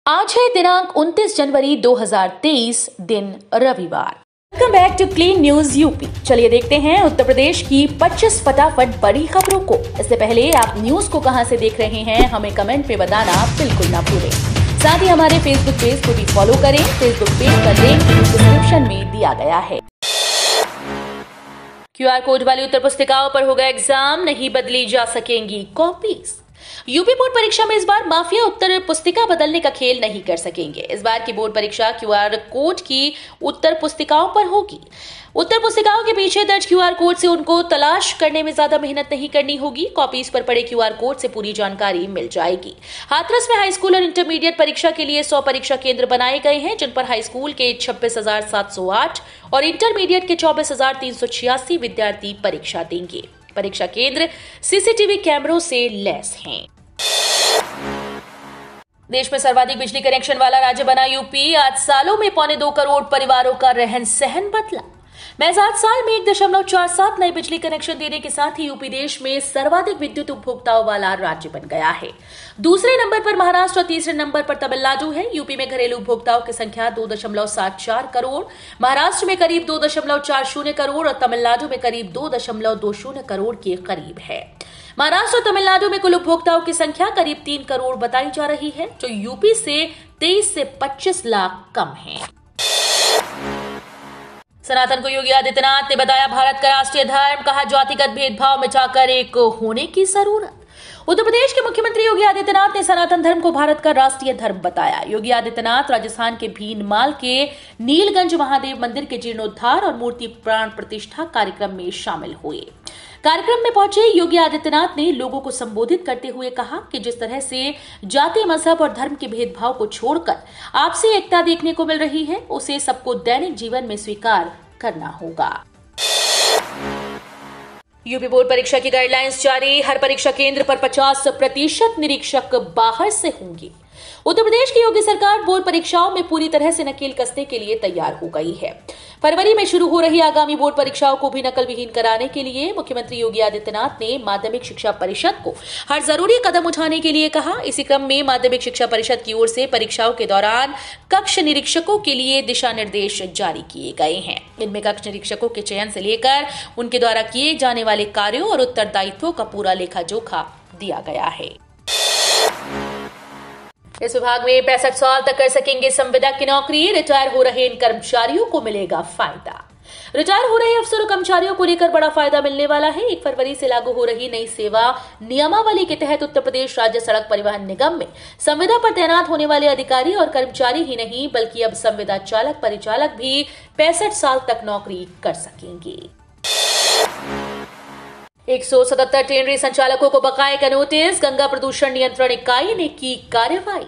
आज है दिनांक 29 जनवरी 2023, दिन रविवार। Welcome back to clean news UP. चलिए देखते हैं उत्तर प्रदेश की 25 फटाफट बड़ी खबरों को। इससे पहले आप न्यूज को कहां से देख रहे हैं हमें कमेंट में बताना बिल्कुल ना भूलें। साथ ही हमारे फेसबुक पेज को भी फॉलो करें। फेसबुक पेज का लिंक डिस्क्रिप्शन में दिया गया है। क्यूआर कोड वाली उत्तर पुस्तिकाओं पर होगा एग्जाम, नहीं बदली जा सकेंगी कॉपीज। यूपी बोर्ड परीक्षा में इस बार माफिया उत्तर पुस्तिका बदलने का खेल नहीं कर सकेंगे। इस बार की बोर्ड परीक्षा क्यूआर कोड की उत्तर पुस्तिकाओं पर होगी। उत्तर पुस्तिकाओं के पीछे दर्ज क्यूआर कोड से उनको तलाश करने में ज्यादा मेहनत नहीं करनी होगी। कॉपीज पर पड़े क्यूआर कोड से पूरी जानकारी मिल जाएगी। हाथरस में हाई स्कूल और इंटरमीडिएट परीक्षा के लिए 100 परीक्षा केंद्र बनाए गए हैं, जिन पर हाई स्कूल के 26,708 और इंटरमीडिएट के 24,386 विद्यार्थी परीक्षा देंगे। परीक्षा केंद्र सीसीटीवी कैमरों से लैस हैं। देश में सर्वाधिक बिजली कनेक्शन वाला राज्य बना यूपी। 8 सालों में 2.25 करोड़ परिवारों का रहन सहन बदला। महज 8 साल में 1.47 नए बिजली कनेक्शन देने के साथ ही यूपी देश में सर्वाधिक विद्युत उपभोक्ताओं वाला राज्य बन गया है। दूसरे नंबर पर महाराष्ट्र और तीसरे नंबर पर तमिलनाडु है। यूपी में घरेलू उपभोक्ताओं की संख्या 2.74 करोड़, महाराष्ट्र में करीब 2.40 करोड़ और तमिलनाडु में करीब 2.20 करोड़ के करीब है। महाराष्ट्र और तमिलनाडु में कुल उपभोक्ताओं की संख्या करीब 3 करोड़ बताई जा रही है, जो यूपी से 23 से 25 लाख कम है। सनातन को योगी आदित्यनाथ ने बताया भारत का राष्ट्रीय धर्म, कहा जातिगत भेदभाव मिटाकर एक होने की जरूरत। उत्तर प्रदेश के मुख्यमंत्री योगी आदित्यनाथ ने सनातन धर्म को भारत का राष्ट्रीय धर्म बताया। योगी आदित्यनाथ राजस्थान के भीनमाल के नीलगंज महादेव मंदिर के जीर्णोद्धार और मूर्ति प्राण प्रतिष्ठा कार्यक्रम में शामिल हुए। कार्यक्रम में पहुंचे योगी आदित्यनाथ ने लोगों को संबोधित करते हुए कहा कि जिस तरह से जाति, मजहब और धर्म के भेदभाव को छोड़कर आपसी एकता देखने को मिल रही है, उसे सबको दैनिक जीवन में स्वीकार करना होगा। यूपी बोर्ड परीक्षा की गाइडलाइंस जारी। हर परीक्षा केंद्र पर 50% निरीक्षक बाहर से होंगे। उत्तर प्रदेश की योगी सरकार बोर्ड परीक्षाओं में पूरी तरह से नकेल कसने के लिए तैयार हो गई है। फरवरी में शुरू हो रही आगामी बोर्ड परीक्षाओं को भी नकल विहीन कराने के लिए मुख्यमंत्री योगी आदित्यनाथ ने माध्यमिक शिक्षा परिषद को हर जरूरी कदम उठाने के लिए कहा। इसी क्रम में माध्यमिक शिक्षा परिषद की ओर से परीक्षाओं के दौरान कक्ष निरीक्षकों के लिए दिशा निर्देश जारी किए गए हैं। इनमें कक्ष निरीक्षकों के चयन से लेकर उनके द्वारा किए जाने वाले कार्यों और उत्तरदायित्वों का पूरा लेखा जोखा दिया गया है। इस विभाग में 65 साल तक कर सकेंगे संविदा की नौकरी। रिटायर हो रहे इन कर्मचारियों को मिलेगा फायदा। रिटायर हो रहे अफसर और कर्मचारियों को लेकर बड़ा फायदा मिलने वाला है। 1 फरवरी से लागू हो रही नई सेवा नियमावली के तहत उत्तर प्रदेश राज्य सड़क परिवहन निगम में संविदा पर तैनात होने वाले अधिकारी और कर्मचारी ही नहीं, बल्कि अब संविदा चालक परिचालक भी 65 साल तक नौकरी कर सकेंगे। 177 टेनरी संचालकों को बकाये का नोटिस। गंगा प्रदूषण नियंत्रण इकाई ने की कार्रवाई।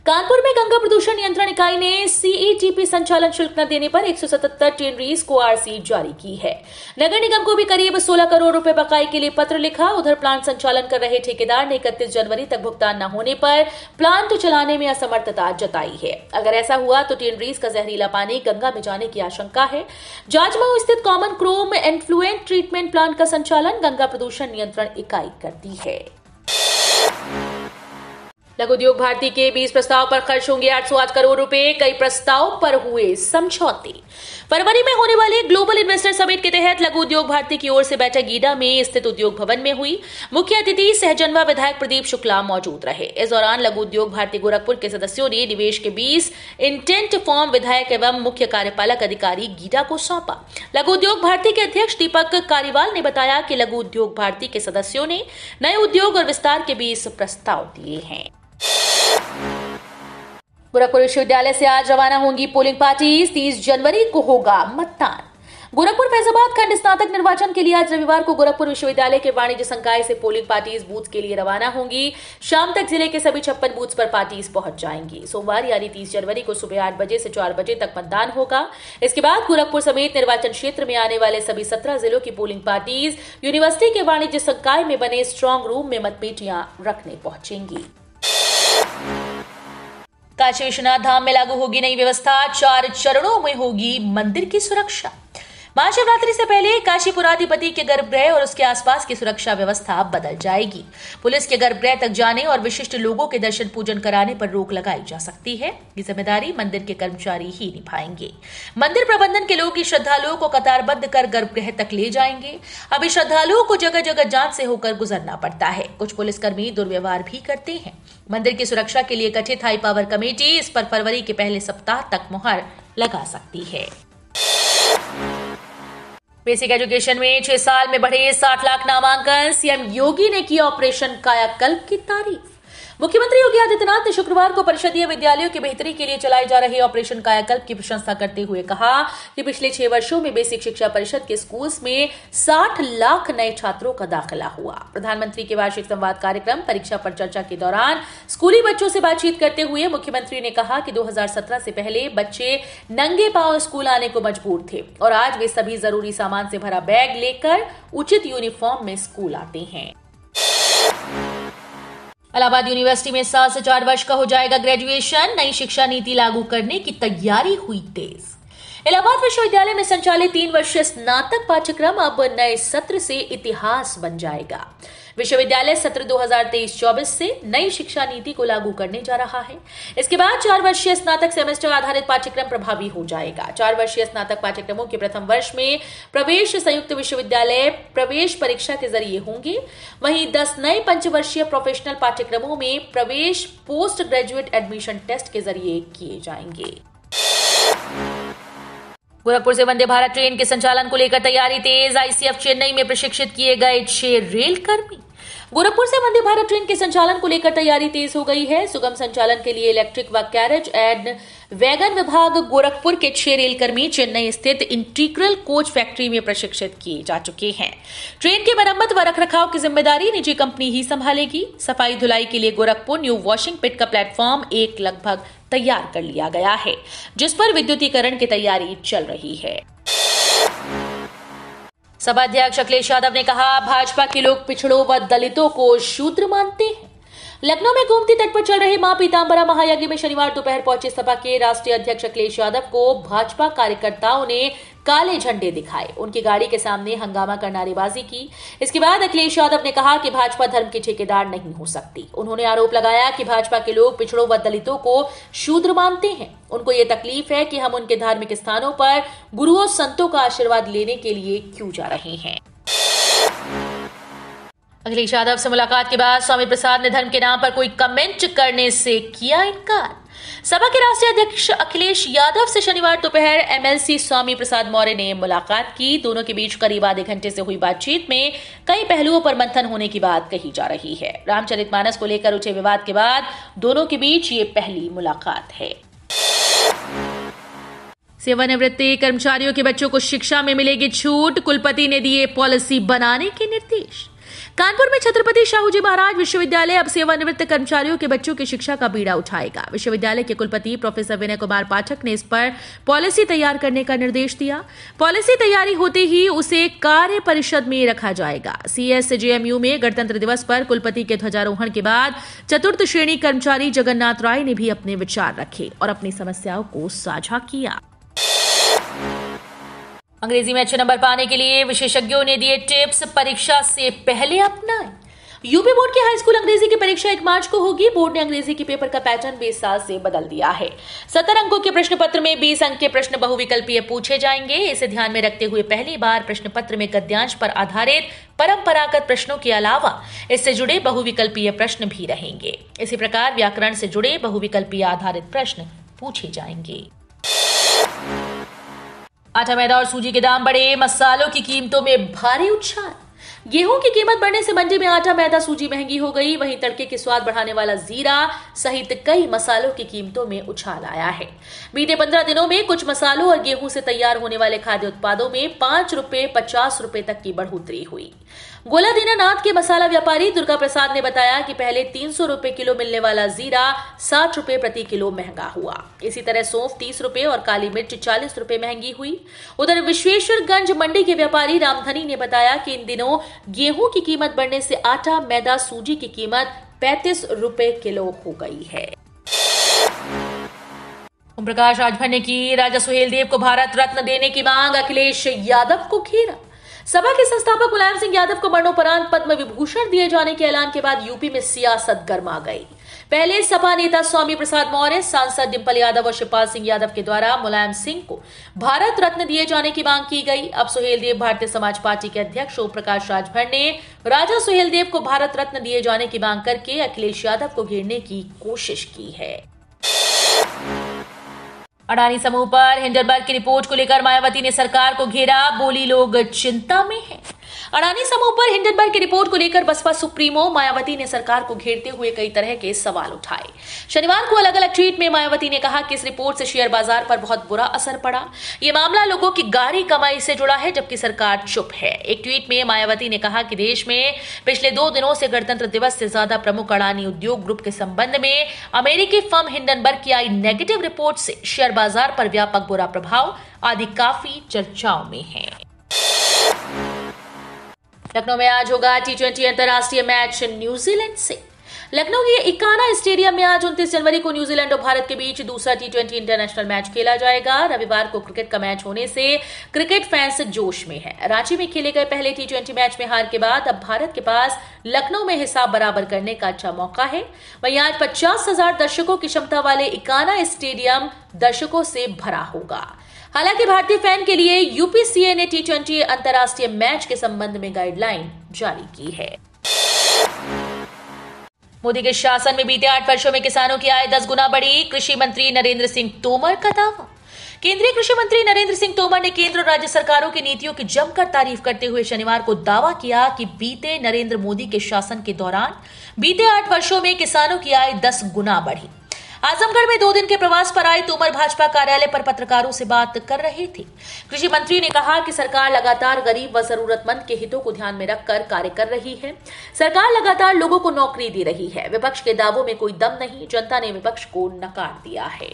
कानपुर में गंगा प्रदूषण नियंत्रण इकाई ने सीईटीपी संचालन शुल्क न देने पर 177 टेनरीज को आरसी जारी की है। नगर निगम को भी करीब 16 करोड़ रुपए बकाये के लिए पत्र लिखा। उधर प्लांट संचालन कर रहे ठेकेदार ने 31 जनवरी तक भुगतान न होने पर प्लांट चलाने में असमर्थता जताई है। अगर ऐसा हुआ तो टेनरीज का जहरीला पानी गंगा में जाने की आशंका है। जाजमऊ स्थित कॉमन क्रोम एंफ्लुएंट ट्रीटमेंट प्लांट का संचालन गंगा प्रदूषण नियंत्रण इकाई करती है। लघु उद्योग भारती के 20 प्रस्ताव पर खर्च होंगे 808 करोड़ रुपए। कई प्रस्ताव पर हुए समझौते। फरवरी में होने वाले ग्लोबल इन्वेस्टर समिट के तहत लघु उद्योग भारती की ओर से बैठक गीडा में स्थित उद्योग भवन में हुई। मुख्य अतिथि सहजनवा विधायक प्रदीप शुक्ला मौजूद रहे। इस दौरान लघु उद्योग भारती गोरखपुर के सदस्यों ने निवेश के 20 इंटेंट फॉर्म विधायक एवं मुख्य कार्यपालक अधिकारी गीडा को सौंपा। लघु उद्योग भारती के अध्यक्ष दीपक कारीवाल ने बताया कि लघु उद्योग भारती के सदस्यों ने नए उद्योग और विस्तार के 20 प्रस्ताव दिए हैं। गोरखपुर विश्वविद्यालय से आज रवाना होंगी पोलिंग पार्टीज। 30 जनवरी को होगा मतदान। गोरखपुर फैजाबाद खंड स्नातक निर्वाचन के लिए आज रविवार को गोरखपुर विश्वविद्यालय के वाणिज्य संकाय से पोलिंग पार्टीज बूथ के लिए रवाना होंगी। शाम तक जिले के सभी 56 बूथ पर पार्टीज पहुंच जाएंगी। सोमवार यानी 30 जनवरी को सुबह 8 बजे से 4 बजे तक मतदान होगा। इसके बाद गोरखपुर समेत निर्वाचन क्षेत्र में आने वाले सभी 17 जिलों की पोलिंग पार्टीज यूनिवर्सिटी के वाणिज्य संकाय में बने स्ट्रांग रूम में मतपेटियां रखने पहुंचेंगी। काशी विश्वनाथ धाम में लागू होगी नई व्यवस्था। 4 चरणों में होगी मंदिर की सुरक्षा। महाशिवरात्रि से पहले काशीपुराधिपति के गर्भगृह और उसके आसपास की सुरक्षा व्यवस्था बदल जाएगी। पुलिस के गर्भगृह तक जाने और विशिष्ट लोगों के दर्शन पूजन कराने पर रोक लगाई जा सकती है। ये जिम्मेदारी मंदिर के कर्मचारी ही निभाएंगे। मंदिर प्रबंधन के लोग श्रद्धालुओं को कतारबद्ध कर गर्भगृह तक ले जाएंगे। अभी श्रद्धालुओं को जगह जगह जांच से होकर गुजरना पड़ता है। कुछ पुलिसकर्मी दुर्व्यवहार भी करते हैं। मंदिर की सुरक्षा के लिए गठित हाई पावर कमेटी इस पर फरवरी के पहले सप्ताह तक मुहर लगा सकती है। बेसिक एजुकेशन में 6 साल में बढ़े 60 लाख नामांकन। सीएम योगी ने की ऑपरेशन कायाकल्प की तारीफ। मुख्यमंत्री योगी आदित्यनाथ ने शुक्रवार को परिषदीय विद्यालयों की बेहतरी के लिए चलाए जा रहे ऑपरेशन कायाकल्प की प्रशंसा करते हुए कहा कि पिछले 6 वर्षों में बेसिक शिक्षा परिषद के स्कूल्स में 60 लाख नए छात्रों का दाखिला हुआ। प्रधानमंत्री के वार्षिक संवाद कार्यक्रम परीक्षा पर चर्चा के दौरान स्कूली बच्चों से बातचीत करते हुए मुख्यमंत्री ने कहा कि 2017 से पहले बच्चे नंगे पांव स्कूल आने को मजबूर थे और आज वे सभी जरूरी सामान से भरा बैग लेकर उचित यूनिफॉर्म में स्कूल आते हैं। इलाहाबाद यूनिवर्सिटी में 7 से 4 वर्ष का हो जाएगा ग्रेजुएशन। नई शिक्षा नीति लागू करने की तैयारी हुई तेज। इलाहाबाद विश्वविद्यालय में संचालित 3 वर्षीय स्नातक पाठ्यक्रम अब नए सत्र से इतिहास बन जाएगा। विश्वविद्यालय सत्र 2023-24 से नई शिक्षा नीति को लागू करने जा रहा है। इसके बाद 4 वर्षीय स्नातक सेमेस्टर आधारित पाठ्यक्रम प्रभावी हो जाएगा। 4 वर्षीय स्नातक पाठ्यक्रमों के प्रथम वर्ष में प्रवेश संयुक्त विश्वविद्यालय प्रवेश परीक्षा के जरिए होंगे। वहीं 10 नए पंचवर्षीय प्रोफेशनल पाठ्यक्रमों में प्रवेश पोस्ट ग्रेजुएट एडमिशन टेस्ट के जरिए किए जाएंगे। गोरखपुर से वंदे भारत ट्रेन के संचालन को लेकर तैयारी तेज। आईसीएफ चेन्नई में प्रशिक्षित किए गए 6 रेल कर्मी। गोरखपुर से वंदे भारत ट्रेन के संचालन को लेकर तैयारी तेज हो गई है। सुगम संचालन के लिए इलेक्ट्रिक व कैरेज एंड वैगन विभाग गोरखपुर के 6 रेलकर्मी चेन्नई स्थित इंटीग्रल कोच फैक्ट्री में प्रशिक्षित किए जा चुके हैं। ट्रेन की मरम्मत व रखरखाव की जिम्मेदारी निजी कंपनी ही संभालेगी। सफाई धुलाई के लिए गोरखपुर न्यू वॉशिंग पिट का प्लेटफॉर्म लगभग तैयार कर लिया गया है, जिस पर विद्युतीकरण की तैयारी चल रही है। सपा अध्यक्ष अखिलेश यादव ने कहा, भाजपा के लोग पिछड़ों व दलितों को शूद्र मानते हैं। लखनऊ में गोमती तट पर चल रहे मां पीतांबरा महायज्ञ में शनिवार दोपहर पहुंचे सपा के राष्ट्रीय अध्यक्ष अखिलेश यादव को भाजपा कार्यकर्ताओं ने काले झंडे दिखाए। उनकी गाड़ी के सामने हंगामा कर नारेबाजी की। इसके बाद अखिलेश यादव ने कहा कि भाजपा धर्म के ठेकेदार नहीं हो सकती। उन्होंने आरोप लगाया कि भाजपा के लोग पिछड़ों व दलितों को शूद्र मानते हैं। उनको ये तकलीफ है कि हम उनके धार्मिक स्थानों पर गुरुओं संतों का आशीर्वाद लेने के लिए क्यों जा रहे हैं। अखिलेश यादव से मुलाकात के बाद स्वामी प्रसाद ने धर्म के नाम पर कोई कमेंट करने से किया इनकार। सपा के राष्ट्रीय अध्यक्ष अखिलेश यादव से शनिवार दोपहर एमएलसी स्वामी प्रसाद मौर्य ने मुलाकात की। दोनों के बीच करीब आधे घंटे से हुई बातचीत में कई पहलुओं पर मंथन होने की बात कही जा रही है। रामचरितमानस को लेकर उठे विवाद के बाद दोनों के बीच ये पहली मुलाकात है। सेवानिवृत्त कर्मचारियों के बच्चों को शिक्षा में मिलेगी छूट। कुलपति ने दिए पॉलिसी बनाने के निर्देश। कानपुर में छत्रपति शाहूजी महाराज विश्वविद्यालय अब सेवानिवृत्त कर्मचारियों के बच्चों की शिक्षा का बीड़ा उठाएगा। विश्वविद्यालय के कुलपति प्रोफेसर विनय कुमार पाठक ने इस पर पॉलिसी तैयार करने का निर्देश दिया। पॉलिसी तैयारी होते ही उसे कार्य परिषद में रखा जाएगा। सीएसजेएमयू में गणतंत्र दिवस पर कुलपति के ध्वजारोहण के बाद चतुर्थ श्रेणी कर्मचारी जगन्नाथ राय ने भी अपने विचार रखे और अपनी समस्याओं को साझा किया। अंग्रेजी में अच्छे नंबर पाने के लिए विशेषज्ञों ने दिए टिप्स। परीक्षा से पहले अपनाएं। यूपी बोर्ड की हाई स्कूल अंग्रेजी की परीक्षा 1 मार्च को होगी। बोर्ड ने अंग्रेजी के पेपर का पैटर्न 20 साल से बदल दिया है। 70 अंकों के प्रश्न पत्र में 20 अंक के प्रश्न बहुविकल्पीय पूछे जाएंगे। इसे ध्यान में रखते हुए पहली बार प्रश्न पत्र में गद्यांश पर आधारित परंपरागत प्रश्नों के अलावा इससे जुड़े बहुविकल्पीय प्रश्न भी रहेंगे। इसी प्रकार व्याकरण से जुड़े बहुविकल्पीय आधारित प्रश्न पूछे जाएंगे। आटा, मैदा और सूजी के दाम बढ़े। मसालों की कीमतों में भारी उछाल। गेहूं की कीमत बढ़ने से मंडी में आटा, मैदा, सूजी महंगी हो गई। वहीं तड़के के स्वाद बढ़ाने वाला जीरा सहित कई मसालों की कीमतों में उछाल आया है। बीते 15 दिनों में कुछ मसालों और गेहूं से तैयार होने वाले खाद्य उत्पादों में 5 रुपए 50 रुपए तक की बढ़ोतरी हुई। गोला दीनानाथ के मसाला व्यापारी दुर्गा प्रसाद ने बताया कि पहले 300 रुपए किलो मिलने वाला जीरा 60 रुपए प्रति किलो महंगा हुआ। इसी तरह सौंफ 30 रुपए और काली मिर्च 40 रुपए महंगी हुई। उधर विश्वेश्वरगंज मंडी के व्यापारी रामधनी ने बताया कि इन दिनों गेहूं की कीमत बढ़ने से आटा, मैदा, सूजी की कीमत 35 रुपए किलो हो गई है। प्रकाश राजभर ने की राजा सुहेलदेव को भारत रत्न देने की मांग, अखिलेश यादव को घेरा। सपा के संस्थापक मुलायम सिंह यादव को मरणोपरांत पद्म विभूषण दिए जाने के ऐलान के बाद यूपी में सियासत गर्मा गई। पहले सपा नेता स्वामी प्रसाद मौर्य, सांसद डिंपल यादव और शिवपाल सिंह यादव के द्वारा मुलायम सिंह को भारत रत्न दिए जाने की मांग की गई। अब सुहेलदेव भारतीय समाज पार्टी के अध्यक्ष ओम प्रकाश राजभर ने राजा सुहेलदेव को भारत रत्न दिए जाने की मांग करके अखिलेश यादव को घेरने की कोशिश की है। अडानी समूह पर हिंडनबर्ग की रिपोर्ट को लेकर मायावती ने सरकार को घेरा, बोली लोग चिंता में हैं। अडानी समूह पर हिंडनबर्ग की रिपोर्ट को लेकर बसपा सुप्रीमो मायावती ने सरकार को घेरते हुए कई तरह के सवाल उठाए। शनिवार को अलग अलग ट्वीट में मायावती ने कहा कि इस रिपोर्ट से शेयर बाजार पर बहुत बुरा असर पड़ा। ये मामला लोगों की गाढ़ी कमाई से जुड़ा है, जबकि सरकार चुप है। एक ट्वीट में मायावती ने कहा कि देश में पिछले 2 दिनों से गणतंत्र दिवस से ज्यादा प्रमुख अडानी उद्योग ग्रुप के संबंध में अमेरिकी फर्म हिंडनबर्ग की आई नेगेटिव रिपोर्ट से शेयर बाजार पर व्यापक बुरा प्रभाव आदि काफी चर्चाओं में है। लखनऊ में आज होगा T20 अंतर्राष्ट्रीय मैच न्यूजीलैंड से। लखनऊ के इकाना स्टेडियम में आज 29 जनवरी को न्यूजीलैंड और भारत के बीच दूसरा T20 इंटरनेशनल मैच खेला जाएगा। रविवार को क्रिकेट का मैच होने से क्रिकेट फैंस जोश में हैं। रांची में खेले गए पहले T20 मैच में हार के बाद अब भारत के पास लखनऊ में हिसाब बराबर करने का अच्छा मौका है। वहीं आज 50,000 दर्शकों की क्षमता वाले इकाना स्टेडियम दर्शकों से भरा होगा। हालांकि भारतीय फैन के लिए यूपीसीए ने T20 अंतर्राष्ट्रीय मैच के संबंध में गाइडलाइन जारी की है। मोदी के शासन में बीते 8 वर्षों में किसानों की आय 10 गुना बढ़ी, कृषि मंत्री नरेंद्र सिंह तोमर का दावा। केंद्रीय कृषि मंत्री नरेंद्र सिंह तोमर ने केंद्र और राज्य सरकारों की नीतियों की जमकर तारीफ करते हुए शनिवार को दावा किया कि बीते नरेंद्र मोदी के शासन के दौरान बीते 8 वर्षों में किसानों की आय 10 गुना बढ़ी। आजमगढ़ में 2 दिन के प्रवास पर आए तोमर भाजपा कार्यालय पर पत्रकारों से बात कर रहे थे। कृषि मंत्री ने कहा कि सरकार लगातार गरीब व जरूरतमंद के हितों को ध्यान में रखकर कार्य कर रही है। सरकार लगातार लोगों को नौकरी दे रही है। विपक्ष के दावों में कोई दम नहीं, जनता ने विपक्ष को नकार दिया है।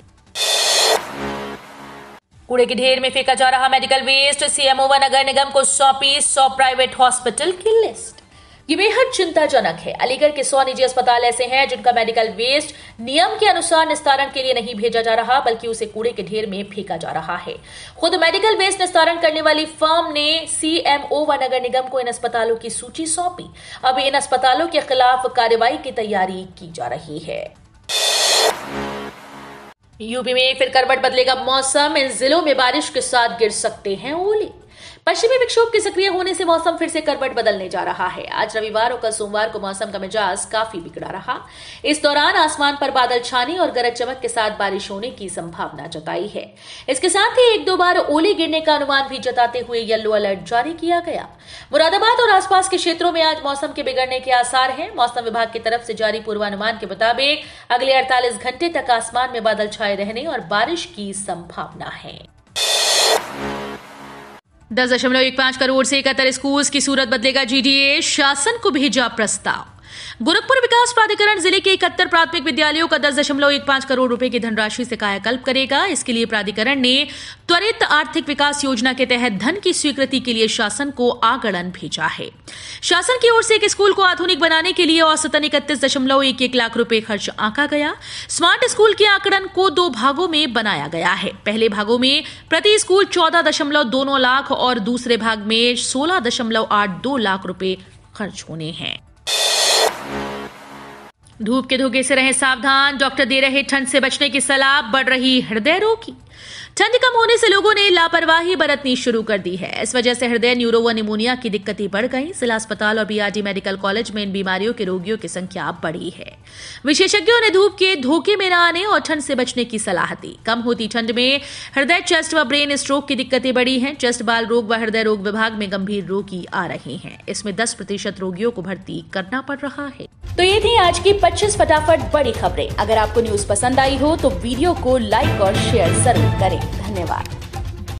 कूड़े के ढेर में फेंका जा रहा मेडिकल वेस्ट, सीएमओ व नगर निगम को सौंपी 100 प्राइवेट हॉस्पिटल की लिस्ट। ये बेहद चिंताजनक है। अलीगढ़ के 100 निजी अस्पताल ऐसे हैं जिनका मेडिकल वेस्ट नियम के अनुसार निस्तारण के लिए नहीं भेजा जा रहा, बल्कि उसे कूड़े के ढेर में फेंका जा रहा है। खुद मेडिकल वेस्ट निस्तारण करने वाली फर्म ने सीएमओ व नगर निगम को इन अस्पतालों की सूची सौंपी। अब इन अस्पतालों के खिलाफ कार्रवाई की तैयारी की जा रही है। यूपी में फिर करवट बदलेगा मौसम, इन जिलों में बारिश के साथ गिर सकते हैं ओले। पश्चिमी विक्षोभ के सक्रिय होने से मौसम फिर से करवट बदलने जा रहा है। आज रविवार और कल सोमवार को मौसम का मिजाज काफी बिगड़ा रहा। इस दौरान आसमान पर बादल छाने और गरज चमक के साथ बारिश होने की संभावना जताई है। इसके साथ ही 1-2 बार ओले गिरने का अनुमान भी जताते हुए येलो अलर्ट जारी किया गया। मुरादाबाद और आसपास के क्षेत्रों में आज मौसम के बिगड़ने के आसार हैं। मौसम विभाग की तरफ से जारी पूर्वानुमान के मुताबिक अगले 48 घंटे तक आसमान में बादल छाए रहने और बारिश की संभावना है। 10.15 करोड़ से 71 स्कूल की सूरत बदलेगा जीडीए, शासन को भेजा प्रस्ताव। गोरखपुर विकास प्राधिकरण जिले के 71 प्राथमिक विद्यालयों का 10.15 करोड़ रुपए की धनराशि से कायाकल्प करेगा। इसके लिए प्राधिकरण ने त्वरित आर्थिक विकास योजना के तहत धन की स्वीकृति के लिए शासन को आगणन भेजा है। शासन की ओर से एक स्कूल को आधुनिक बनाने के लिए औसतन 31.11 लाख रुपए खर्च आंका गया। स्मार्ट स्कूल के आंकड़न को 2 भागों में बनाया गया है। पहले भागों में प्रति स्कूल 14.29 लाख और दूसरे भाग में 16.82 लाख रुपए खर्च होने हैं। धूप के धोखे से रहें सावधान, डॉक्टर दे रहे ठंड से बचने की सलाह, बढ़ रही हृदय रोग की। ठंड कम होने से लोगों ने लापरवाही बरतनी शुरू कर दी है। इस वजह से हृदय, न्यूरो व निमोनिया की दिक्कतें बढ़ गई। जिला अस्पताल और बीआरडी मेडिकल कॉलेज में इन बीमारियों के रोगियों की संख्या बढ़ी है। विशेषज्ञों ने धूप के धोखे में न आने और ठंड से बचने की सलाह दी। कम होती ठंड में हृदय, चेस्ट व ब्रेन स्ट्रोक की दिक्कतें बढ़ी हैं। चेस्ट, बाल रोग व हृदय रोग विभाग में गंभीर रोगी आ रहे हैं। इसमें 10% रोगियों को भर्ती करना पड़ रहा है। तो ये थी आज की 25 फटाफट बड़ी खबरें। अगर आपको न्यूज पसंद आई हो तो वीडियो को लाइक और शेयर जरूर करें। धन्यवाद।